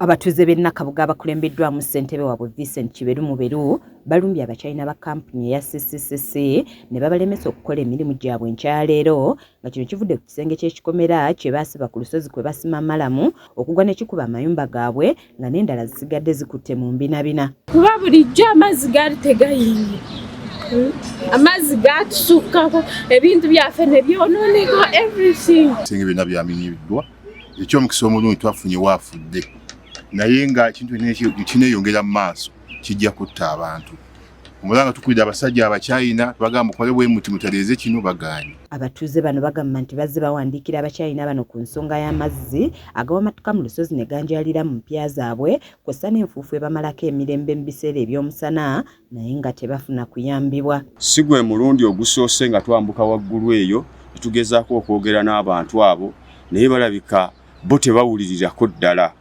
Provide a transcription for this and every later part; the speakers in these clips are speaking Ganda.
Abatuuze b'e Nakabugo abakulembeddwamu ssentebe waabwe Vincent Kiberu Muberu balumbye Abachina ba kampuni ya CCCC ne babalemesa okukola emirimu gyabwe nkyaleero nga kino kivudde ku kisenge ky'ekikomera kye baasiba ku lusozi kwe basima malamu okugwa ne kikuba amayumba gaabwe nga n'endala zisigadde zikutte mu mbinabina. Kuba bulijjo amazzi gaali tegayingi. Amazzi gaatusukkako ebintu byaffe ne byonooneka everything. Ebisenge byonna byaminiddwa eky'omukisa omulungi twafunye waafudde. Naye nga ekintu kineeyongera mu maaso kijja kutta abantu. Omulanga tukwidde abasajja Abachina bagamba mukole bwe muti mutaleeze kino bagaanye. Abatuuze bano bagamba nti bazze bawandiikira Abachina bano ku nsonga y'amazzi agawamatuka mu lusozi ne ganjalira mu mpya zaabwe kw'ossa n'enfuufu ebamalako emirembe mu biseera eby'omusana naye nga tebafuna kuyambibwa. Si gwe mulundi ogusoose nga twambuka waggulu eyo tugezaako okwogera n'abantu abo naye balabika bo tebawulirirako ddala.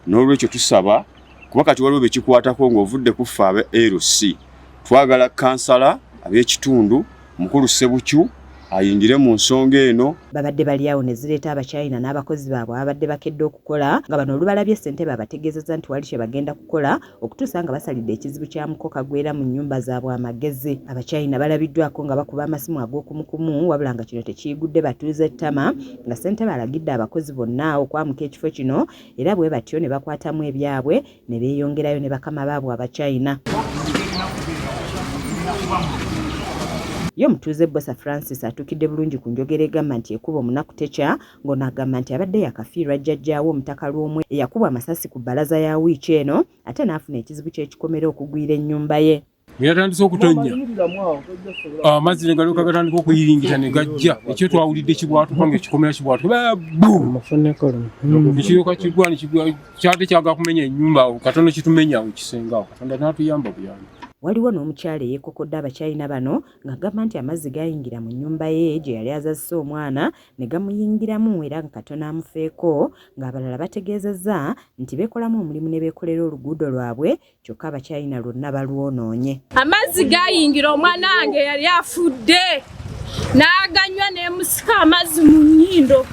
N'olwekyo tusaba kuba kati waliwo bekikwatako ng'ovudde ku ffe abe LC twagala kansala ab'ekitundu mukulu Ssebukyu ayingire mu nsonga eno. Babadde bali awo ne zireeta Abachina n'abakozi baabwe ababadde bakedde okukola nga bano olubalabye ssentebe abategeezezza nti wali kye bagenda kukola okutuusa nga basalidde ekizibu kya mukoka gwera mu nnyumba zaabwe amagezi. Abachina balabiddwako nga bakuba amasimu ag'okumukumu wabula nga kino tekiyigudde batuuze ttama nga ssentebe alagidde abakozi bonna okwamuka ekifo kino era bwe batyo ne bakwatamu ebyabwe ne beeyongerayo ne bakama baabwe Abachina. Yo mutuuze Bosa Francis atukidde bulungi ku njogera egamba nti ekuba omunaku tekya ng'ono agamba nti abadde yakafiirwa jjajjaawo omutaka lw'omwe eyakubwa amasasi ku bbalaza ya wiiki eno ate n'afuna ekizibu ky'ekikomera okugwira ennyumba ye. Yatandise okutonnya amazzi ne galyoka gatandika okuyiringita ne gajja ekyo twawulidde kibwatuka ng'ekikomera kibwatuka ekiryoka kigwa ne kyate kyaga kumenya ennyumba katono kitumenya awo kisengaawo Katonda n'atuyamba buyambi. Waliwo n'omukyala eyeekokodde Abachina bano ng'agamba nti amazzi gayingira mu nnyumba ye gye yali azazise omwana ne gamuyingiramu era nga katono amufeeko ng'abalala bategeezezza nti beekolamu omulimu ne beekolera oluguudo lwabwe kyokka Abachina lwonna balwonoonye. Amazzi gayingira omwana wange yali afudde n'aganywa n'emusika amazzi mu nnyindo.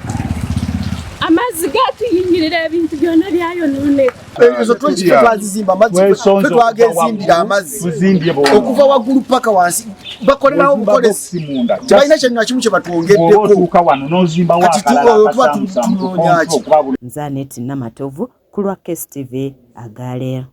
Amazzi gatuyingirira ebintu byonna byayonooneka. Ezo twazizimba amazzi twagezimbira amazzi okuva waggulu paka wansi bakolerawo obukolesi balina kyonna kimu kye batwongeddeko kati tunoonya ki. Nze Annette Namatovu ku lwa KSTV Agaleero.